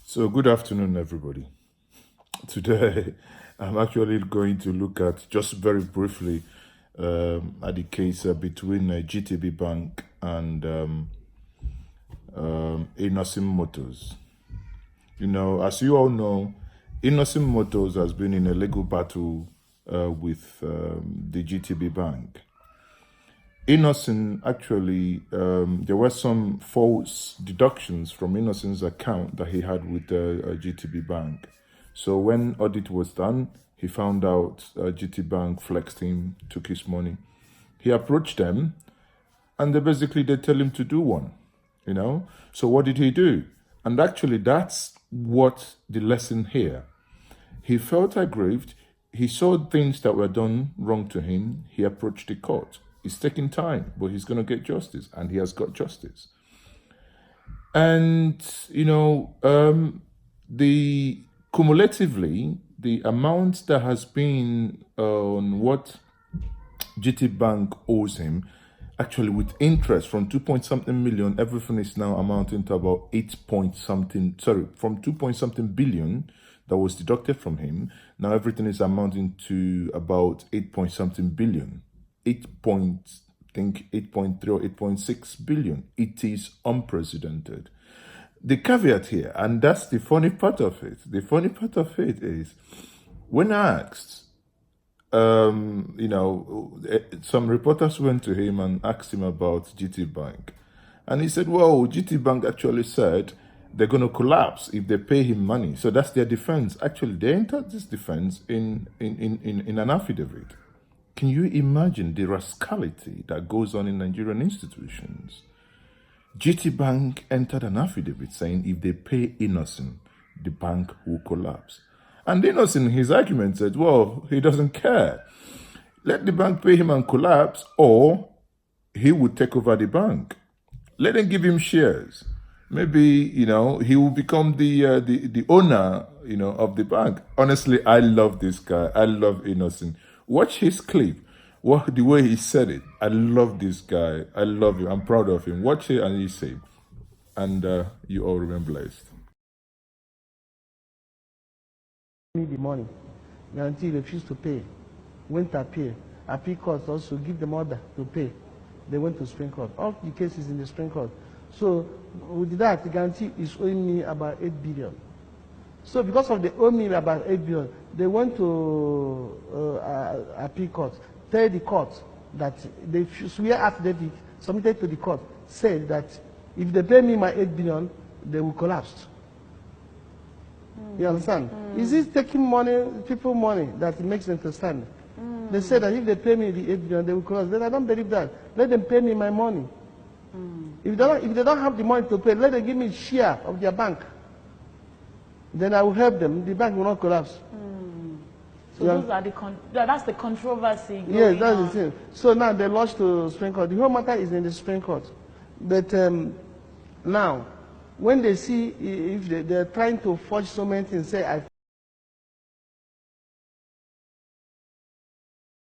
So good afternoon, everybody. Today, I'm actually going to look at, just very briefly, at the case between GTBank and Innoson Motors. You know, as you all know, Innoson Motors has been in a legal battle with the GTBank. Innoson actually, there were some false deductions from Innoson's account that he had with GTBank. So when audit was done, he found out GTBank flexed him, took his money. He approached them, and they tell him to do one, you know. So what did he do? And actually, that's what the lesson here. He felt aggrieved. He saw things that were done wrong to him. He approached the court. It's taking time, but he's going to get justice, and he has got justice. And, you know, cumulatively, the amount that has been on what GTBank owes him, actually with interest from 2-point-something million, everything is now amounting to about 8-point-something, from 2-point-something billion that was deducted from him. Now everything is amounting to about 8-point-something billion. 8.3 or 8.6 billion. It is unprecedented. The caveat here, and that's the funny part of it. The funny part of it is, when asked, you know, some reporters went to him and asked him about GTBank, and he said, "Well, GTBank actually said they're going to collapse if they pay him money." So that's their defense. Actually, they entered this defense in an affidavit. Can you imagine the rascality that goes on in Nigerian institutions? GTBank entered an affidavit saying if they pay Innoson, the bank will collapse. And Innoson, his argument said, well, he doesn't care. Let the bank pay him and collapse, or he would take over the bank. Let them give him shares. Maybe, you know, he will become the owner, you know, of the bank. Honestly, I love this guy. I love Innoson. Watch his clip. The way he said it. I love this guy. I love him. I'm proud of him. Watch it and you say, and you all remain blessed. Me the money. Guaranty refused to pay. Went to appeal. Appeal court also give them order to pay. They went to Supreme Court. All the cases in the Supreme Court. So with that, the Guaranty is owing me about 8 billion. So because of the owe me about 8 billion, they went to appeal court, tell the court that they swear affidavit submitted to the court said that if they pay me my 8 billion, they will collapse. You understand? Is it taking money, people money, that makes them to stand? They say that if they pay me the 8 billion, they will collapse. Then I don't believe that. Let them pay me my money. If they don't have the money to pay, let them give me a share of their bank. Then I will help them. The bank will not collapse. So those are that's the controversy. Yes, that's the thing. So now they lodged to Supreme Court. The whole matter is in the Supreme Court. But now, when they see if they're trying to forge so many things, say I